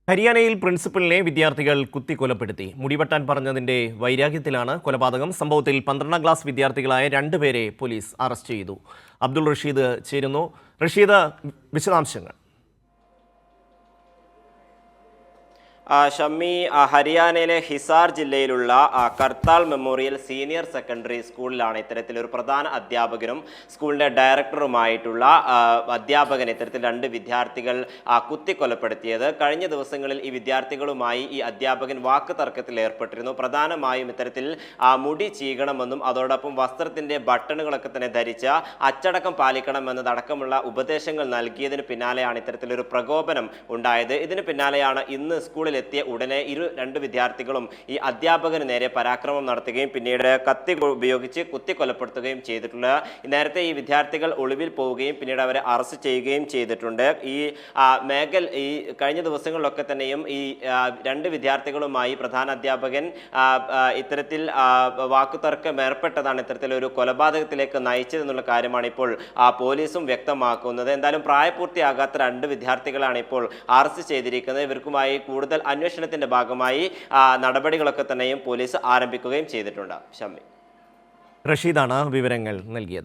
ഹരിയാനയിൽ പ്രിൻസിപ്പലിനെ വിദ്യാർത്ഥികൾ കുത്തിക്കൊലപ്പെടുത്തി. മുടിവെട്ടാൻ പറഞ്ഞതിന്റെ വൈരാഗ്യത്തിലാണ് കൊലപാതകം. സംഭവത്തിൽ 12ാം ക്ലാസ് വിദ്യാർത്ഥികളായ 2 പേരെ പോലീസ് അറസ്റ്റ് ചെയ്തു. അബ്ദുൾ റഷീദ് ചേരുന്നു. റഷീദ്, വിശദാംശങ്ങൾ. ഷമ്മി, ഹരിയാനയിലെ ഹിസാർ ജില്ലയിലുള്ള കർത്താൽ മെമ്മോറിയൽ സീനിയർ സെക്കൻഡറി സ്കൂളിലാണ് ഇത്തരത്തിലൊരു പ്രധാന അധ്യാപകനും സ്കൂളിൻ്റെ ഡയറക്ടറുമായിട്ടുള്ള അധ്യാപകൻ ഇത്തരത്തിൽ 2 വിദ്യാർത്ഥികൾ കുത്തിക്കൊലപ്പെടുത്തിയത്. കഴിഞ്ഞ ദിവസങ്ങളിൽ ഈ വിദ്യാർത്ഥികളുമായി ഈ അധ്യാപകൻ വാക്ക് തർക്കത്തിൽ ഏർപ്പെട്ടിരുന്നു. പ്രധാനമായും ഇത്തരത്തിൽ മുടി ചീകണമെന്നും അതോടൊപ്പം വസ്ത്രത്തിൻ്റെ ബട്ടണുകളൊക്കെ തന്നെ ധരിച്ച് അച്ചടക്കം പാലിക്കണമെന്നതടക്കമുള്ള ഉപദേശങ്ങൾ നൽകിയതിന് പിന്നാലെയാണ് ഇത്തരത്തിലൊരു പ്രകോപനം ഉണ്ടായത്. ഇതിന് പിന്നാലെയാണ് ഇന്ന് സ്കൂളിൽ എത്തിയ ഉടനെ 2 വിദ്യാർത്ഥികളും ഈ അധ്യാപകന് നേരെ പരാക്രമം നടത്തുകയും പിന്നീട് കത്തി ഉപയോഗിച്ച് കുത്തിക്കൊലപ്പെടുത്തുകയും ചെയ്തിട്ടുണ്ട്. നേരത്തെ ഈ വിദ്യാർത്ഥികൾ ഒളിവിൽ പോവുകയും പിന്നീട് അവരെ അറസ്റ്റ് ചെയ്യുകയും ചെയ്തിട്ടുണ്ട്. ഈ കഴിഞ്ഞ ദിവസങ്ങളിലൊക്കെ തന്നെയും ഈ 2 വിദ്യാർത്ഥികളുമായി പ്രധാന അധ്യാപകൻ ഇത്തരത്തിൽ വാക്കുതർക്കം ഏർപ്പെട്ടതാണ് ഇത്തരത്തിലൊരു കൊലപാതകത്തിലേക്ക് നയിച്ചതെന്നുള്ള കാര്യമാണ് ഇപ്പോൾ പോലീസും വ്യക്തമാക്കുന്നത്. എന്തായാലും പ്രായപൂർത്തിയാകാത്ത 2 വിദ്യാർത്ഥികളാണ് ഇപ്പോൾ അറസ്റ്റ് ചെയ്തിരിക്കുന്നത്. ഇവർക്കുമായി കൂടുതൽ അന്വേഷണത്തിന്റെ ഭാഗമായി നടപടികളൊക്കെ തന്നെയും പോലീസ് ആരംഭിക്കുകയും ചെയ്തിട്ടുണ്ട്. ഷമ്മി, റഷീദാണ് വിവരങ്ങൾ നൽകിയത്.